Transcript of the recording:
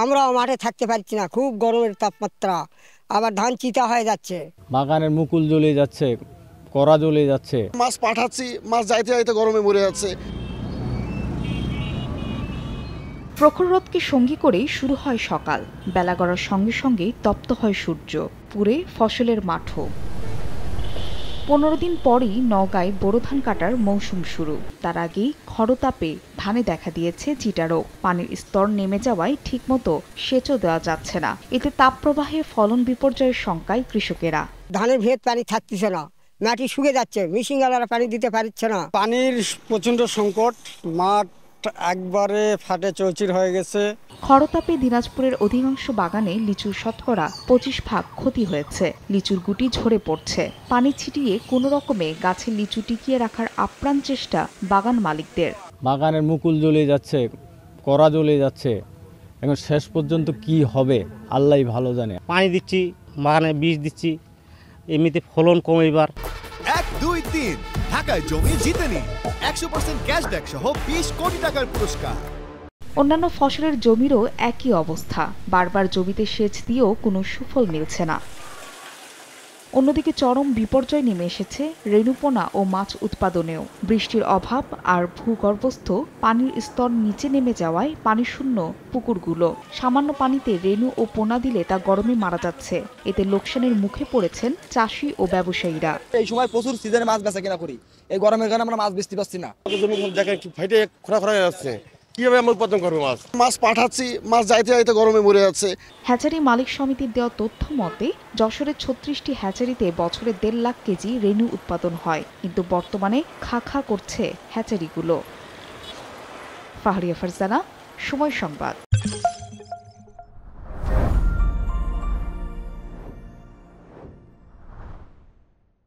আমরাও মাঠে থাকতে পারছি না, খুব গরমের তাপমাত্রা, আবার ধান চিতা হয়ে যাচ্ছে, বাগানের মুকুল জ্বলে যাচ্ছে, কড়া জ্বলে যাচ্ছে। মাছ পাঠাচ্ছি, মাছ যাইতে যাইতে গরমে মরে যাচ্ছে। প্রখর রোদকে সঙ্গী করেই শুরু হয় সকাল। বেলা গড়ার সঙ্গে সঙ্গেই তপ্ত হয় সূর্য, পুড়ে ফসলের মাঠও। 15 দিন পরই নওগাঁয় বোরো ধান কাটার মৌসুম শুরু। তার আগেই খরতাপে ধানে দেখা দিয়েছে চিটা রোগ। পানির স্তর নেমে যাওয়ায় ঠিকমতো সেচও দেওয়া যাচ্ছে না। এতে তাপপ্রবাহে ফলন বিপর্যয়ের শঙ্কায় কৃষকেরা। ধানের ভেদ পানি থাকতেছে না, মাটি শুকে যাচ্ছে, মেশিনওয়ালারা পানি দিতে পারছে না। পানির প্রচণ্ড সংকট, মাঠ একবারে ফাটে চৌচির হয়ে গেছে। খরতাপে দিনাজপুরের অধিকাংশ বাগানে লিচুর শতকরা 25% ক্ষতি হয়েছে। লিচুর গুটি ঝরে পড়ছে। পানি ছিটিয়ে কোনো রকমে গাছের লিচু টিকিয়ে রাখার আপ্রাণ চেষ্টা বাগান মালিকদের। বাগানের মুকুল জ্বলে যাচ্ছে, কড়া জ্বলে যাচ্ছে। এখন শেষ পর্যন্ত কি হবে আল্লাহই ভালো জানে। পানি দিচ্ছি, বাগানে বীজ দিচ্ছি, এমনিতে ফলন কম। এবার 1, 2, 3 ঢাকায় জমি জিতে নিন 100% ক্যাশব্যাক সহ 20 কোটি টাকার পুরস্কার। অন্যান্য ফসলের জমিরও একই অবস্থা। বারবার জমিতে সেচ দিয়েও কোনো সুফল মিলছে না। অন্যদিকে চরম বিপর্যয় নেমে এসেছে রেণুপোনা ও মাছ উৎপাদনেও। বৃষ্টির অভাব আর ভূগর্ভস্থ পানির স্তর নিচে নেমে যাওয়ায় পানিশূন্য পুকুরগুলো। সামান্য পানিতে রেণু ও পোনা দিলে তা গরমে মারা যাচ্ছে। এতে লোকসানের মুখে পড়েছেন চাষি ও ব্যবসায়ীরা। এই সময় প্রচুর সিজনে মাছ বেচা কিনা করি, এই গরমের কারণে আমরা মাছ বেচতে পারছি না। জমি দেখেন ফাইটে খোঁড়া খোঁড়া হয়ে যাচ্ছে, কিভাবে আমরা উৎপাদন করবো? মাছ পাঠাচ্ছি, মাছ যাইতে যাইতে গরমে মরে যাচ্ছে। হ্যাচারি মালিক সমিতির দেওয়া তথ্য মতে যশোরের 36টি হ্যাচারিতে বছরে 1.5 লাখ কেজি রেণু উৎপাদন হয়, কিন্তু বর্তমানে খা করছে হ্যাচারিগুলো। ফাহরিয়া ফারজানা, সময় সংবাদ।